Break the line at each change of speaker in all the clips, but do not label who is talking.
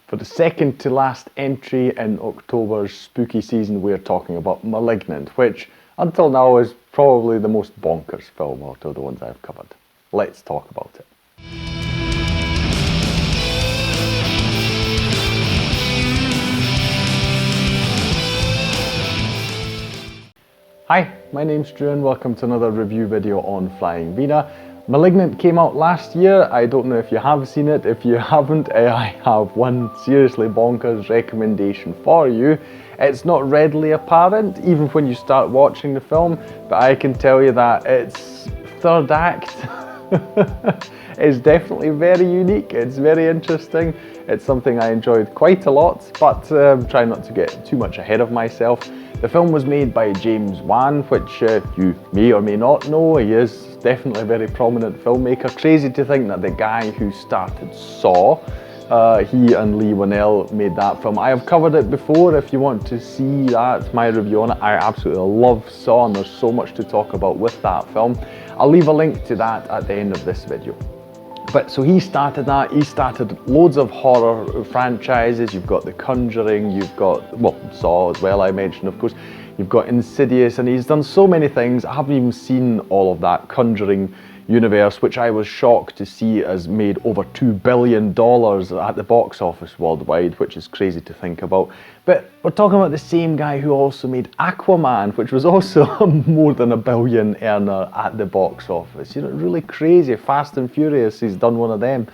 For the second to last entry in October's spooky season, we're talking about Malignant, which until now is probably the most bonkers film out of the ones I've covered. Let's talk about it. Hi, my name's Drew and welcome to another review video on Flying Wiener. Malignant came out last year. I don't know if you have seen it. If you haven't, I have one seriously bonkers recommendation for you. It's not readily apparent even when you start watching the film, but I can tell you that its third act is definitely very unique. It's very interesting. It's something I enjoyed quite a lot, but try not to get too much ahead of myself. The film was made by James Wan, which you may or may not know. He is definitely a very prominent filmmaker. Crazy to think that the guy who started Saw, he and Lee Wiener made that film. I have covered it before. If you want to see that, my review on it, I absolutely love Saw and there's so much to talk about with that film. I'll leave a link to that at the end of this video. But so he started that, he started loads of horror franchises. You've got The Conjuring, you've got, well, Saw as well, I mentioned, of course. You've got Insidious, and he's done so many things. I haven't even seen all of that Conjuring universe, which I was shocked to see has made over $2 billion at the box office worldwide, which is crazy to think about. But we're talking about the same guy who also made Aquaman, which was also more than $1 billion earner at the box office. You know, really crazy. Fast and Furious, he's done one of them.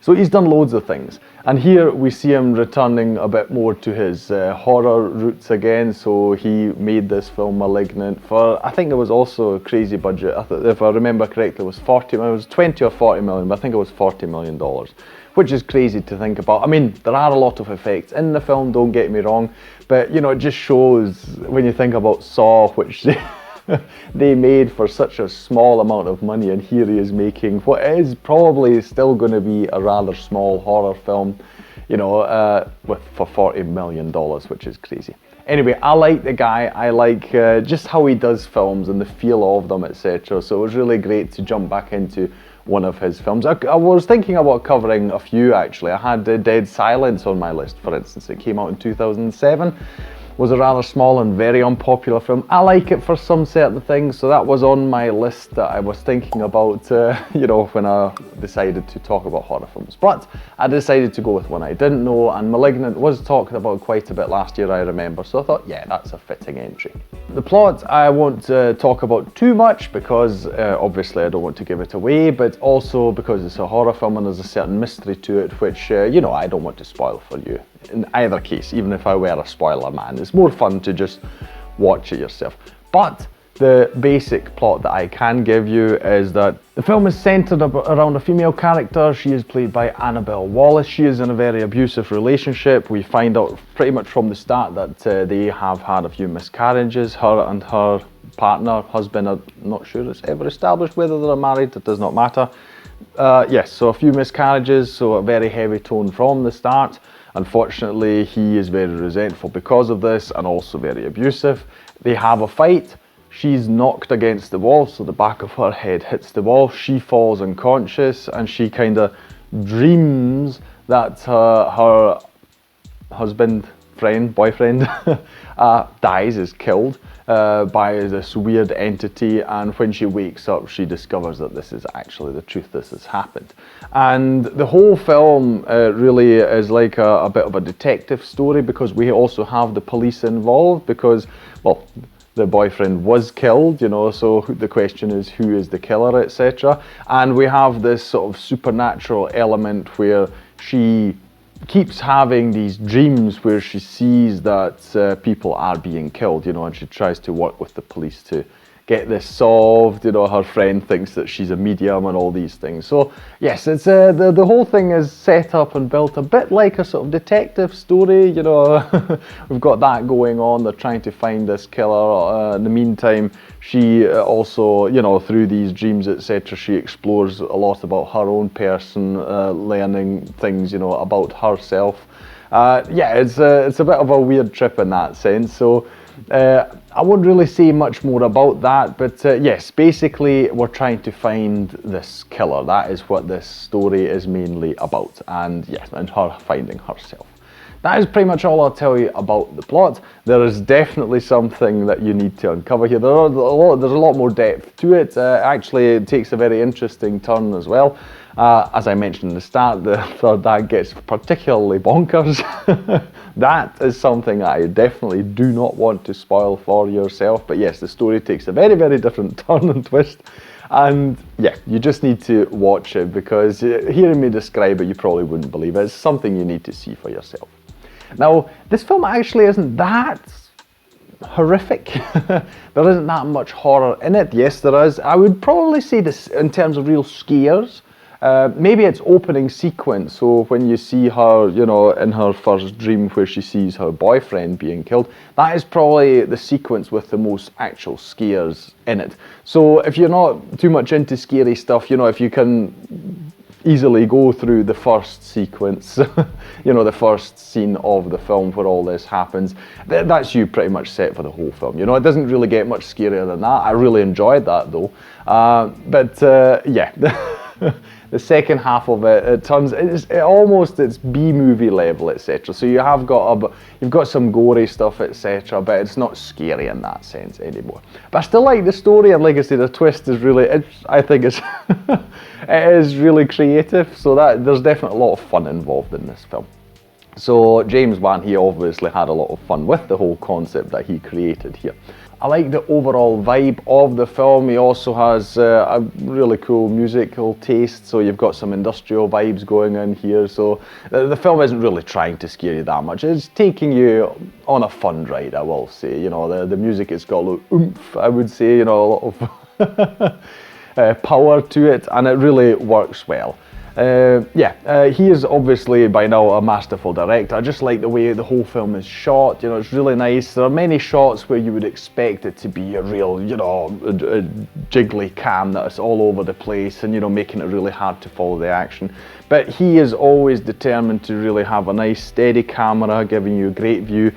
So he's done loads of things. And here we see him returning a bit more to his horror roots again. So he made this film Malignant for, I think it was also a crazy budget. If I remember correctly, it was 20 or 40 million, but I think it was $40 million, which is crazy to think about. I mean, there are a lot of effects in the film, don't get me wrong, but you know, it just shows when you think about Saw, which they made for such a small amount of money, and here he is making what is probably still going to be a rather small horror film, you know, for $40 million, which is crazy. Anyway, I like the guy. I like just how he does films and the feel of them, etc. So it was really great to jump back into one of his films. I was thinking about covering a few actually. I had Dead Silence on my list, for instance. It came out in 2007. Was a rather small and very unpopular film. I like it for some certain things, so that was on my list that I was thinking about, you know, when I decided to talk about horror films. But I decided to go with one I didn't know, and Malignant was talked about quite a bit last year, I remember, so I thought, yeah, that's a fitting entry. The plot I won't talk about too much because obviously I don't want to give it away, but also because it's a horror film and there's a certain mystery to it, which, you know, I don't want to spoil for you. In either case, even if I were a spoiler man, it's more fun to just watch it yourself. But the basic plot that I can give you is that the film is centered around a female character. She is played by Annabelle Wallis. She is in a very abusive relationship. We find out pretty much from the start that they have had a few miscarriages. Her and her partner, husband, I'm not sure it's ever established whether they're married, it does not matter. Yes, so a few miscarriages, so a very heavy tone from the start. Unfortunately, he is very resentful because of this and also very abusive. They have a fight. She's knocked against the wall, so the back of her head hits the wall. She falls unconscious and she kind of dreams that her husband, boyfriend, dies, is killed by this weird entity, and when she wakes up she discovers that this is actually the truth, this has happened. And the whole film really is like a bit of a detective story, because we also have the police involved, because, well, the boyfriend was killed, you know, so the question is who is the killer, etc. And we have this sort of supernatural element where she keeps having these dreams where she sees that people are being killed, you know, and she tries to work with the police to get this solved. You know, her friend thinks that she's a medium and all these things. So yes, it's the whole thing is set up and built a bit like a sort of detective story, you know. We've got that going on. They're trying to find this killer. In the meantime, she also, you know, through these dreams, etc., she explores a lot about her own person, learning things, you know, about herself. Yeah, it's a bit of a weird trip in that sense. So I wouldn't really say much more about that, but yes, basically we're trying to find this killer. That is what this story is mainly about, and yes, and her finding herself. That is pretty much all I'll tell you about the plot. There is definitely something that you need to uncover here. There's a lot more depth to it. Actually, it takes a very interesting turn as well. As I mentioned in the start, the third act gets particularly bonkers. That is something I definitely do not want to spoil for yourself. But yes, the story takes a very, very different turn and twist. And yeah, you just need to watch it, because hearing me describe it, you probably wouldn't believe it. It's something you need to see for yourself. Now, this film actually isn't that horrific. There isn't that much horror in it. Yes, there is. I would probably say this in terms of real scares. Maybe it's opening sequence, so when you see her, you know, in her first dream where she sees her boyfriend being killed, that is probably the sequence with the most actual scares in it. So if you're not too much into scary stuff, you know, if you can easily go through the first sequence, you know, the first scene of the film where all this happens, that's you pretty much set for the whole film. You know, it doesn't really get much scarier than that. I really enjoyed that though. Yeah, the second half of it, it's B-movie level, etc. So you've got some gory stuff, etc. But it's not scary in that sense anymore. But I still like the story, and like I say, the twist is really, I think it's it is really creative. So that there's definitely a lot of fun involved in this film. So James Wan, he obviously had a lot of fun with the whole concept that he created here. I like the overall vibe of the film. He also has a really cool musical taste, so you've got some industrial vibes going on here. So the film isn't really trying to scare you that much. It's taking you on a fun ride, I will say. You know, the music has got a little oomph, I would say, you know, a lot of power to it, and it really works well. He is obviously by now a masterful director. I just like the way the whole film is shot. You know, it's really nice. There are many shots where you would expect it to be a real, you know, a jiggly cam that's all over the place and, you know, making it really hard to follow the action. But he is always determined to really have a nice steady camera, giving you a great view.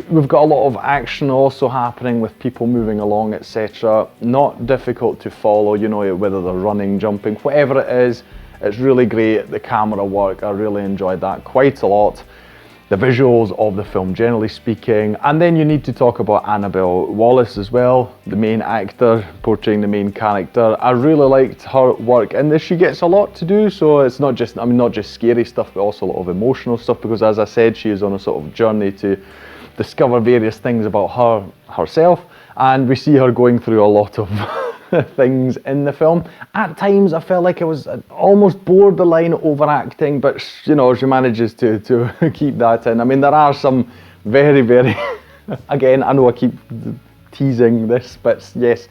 We've got a lot of action also happening with people moving along, etc. Not difficult to follow, you know, whether they're running, jumping, whatever it is. It's really great. The camera work, I really enjoyed that quite a lot. The visuals of the film, generally speaking. And then you need to talk about Annabelle Wallis as well, the main actor portraying the main character. I really liked her work in this. She gets a lot to do, so it's not just, not just scary stuff, but also a lot of emotional stuff, because as I said, she is on a sort of journey to discover various things about herself, and we see her going through a lot of things in the film. At times I felt like it was almost borderline overacting, but you know, she manages to keep that in. I mean, there are some very, very again, I know I keep teasing this, but yes,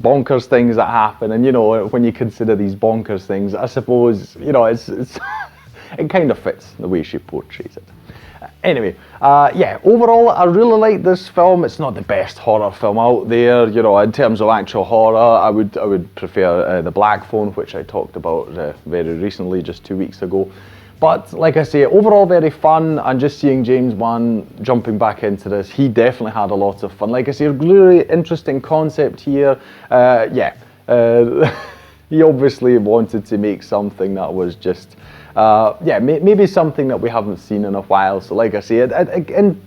bonkers things that happen, and you know, when you consider these bonkers things, I suppose, you know, it's it kind of fits the way she portrays it. Anyway, yeah, overall I really like this film. It's not the best horror film out there, you know, in terms of actual horror. I would prefer The Black Phone, which I talked about very recently, just 2 weeks ago. But like I say, overall very fun, and just seeing James Wan jumping back into this, he definitely had a lot of fun. Like I say, a really interesting concept here. He obviously wanted to make something that was just maybe something that we haven't seen in a while. So like I say, in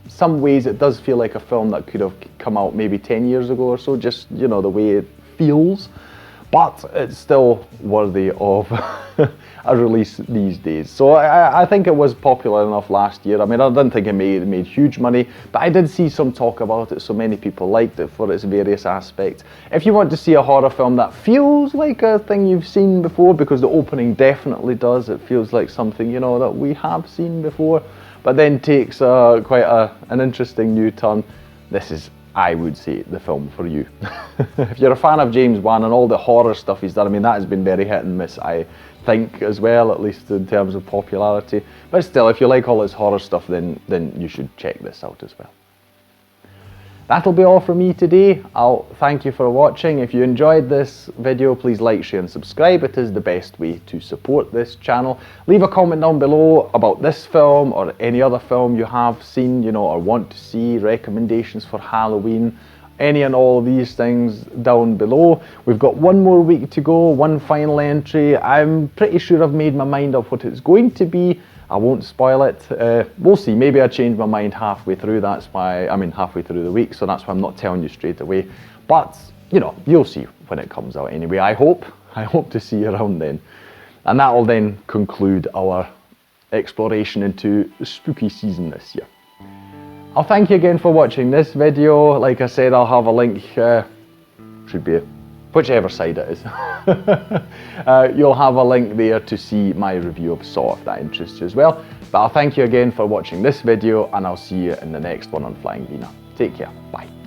some ways it does feel like a film that could have come out maybe 10 years ago or so, just, you know, the way it feels. But it's still worthy of a release these days. So I think it was popular enough last year. I mean, I didn't think it made huge money, but I did see some talk about it, so many people liked it for its various aspects. If you want to see a horror film that feels like a thing you've seen before, because the opening definitely does, it feels like something, you know, that we have seen before, but then takes quite an interesting new turn, this is, I would say, the film for you. If you're a fan of James Wan and all the horror stuff he's done, I mean, that has been very hit and miss, I think, as well, at least in terms of popularity. But still, if you like all his horror stuff, then you should check this out as well. That'll be all from me today. I'll thank you for watching. If you enjoyed this video, please like, share and subscribe. It is the best way to support this channel. Leave a comment down below about this film or any other film you have seen, you know, or want to see, recommendations for Halloween, any and all of these things down below. We've got one more week to go, one final entry. I'm pretty sure I've made my mind up what it's going to be. I won't spoil it. We'll see. Maybe I change my mind halfway through. That's why, halfway through the week. So that's why I'm not telling you straight away. But, you know, you'll see when it comes out anyway. I hope to see you around then. And that will then conclude our exploration into the spooky season this year. I'll thank you again for watching this video. Like I said, I'll have a link, should be whichever side it is. You'll have a link there to see my review of Saw if that interests you as well. But I'll thank you again for watching this video, and I'll see you in the next one on Flying Wiener. Take care, bye.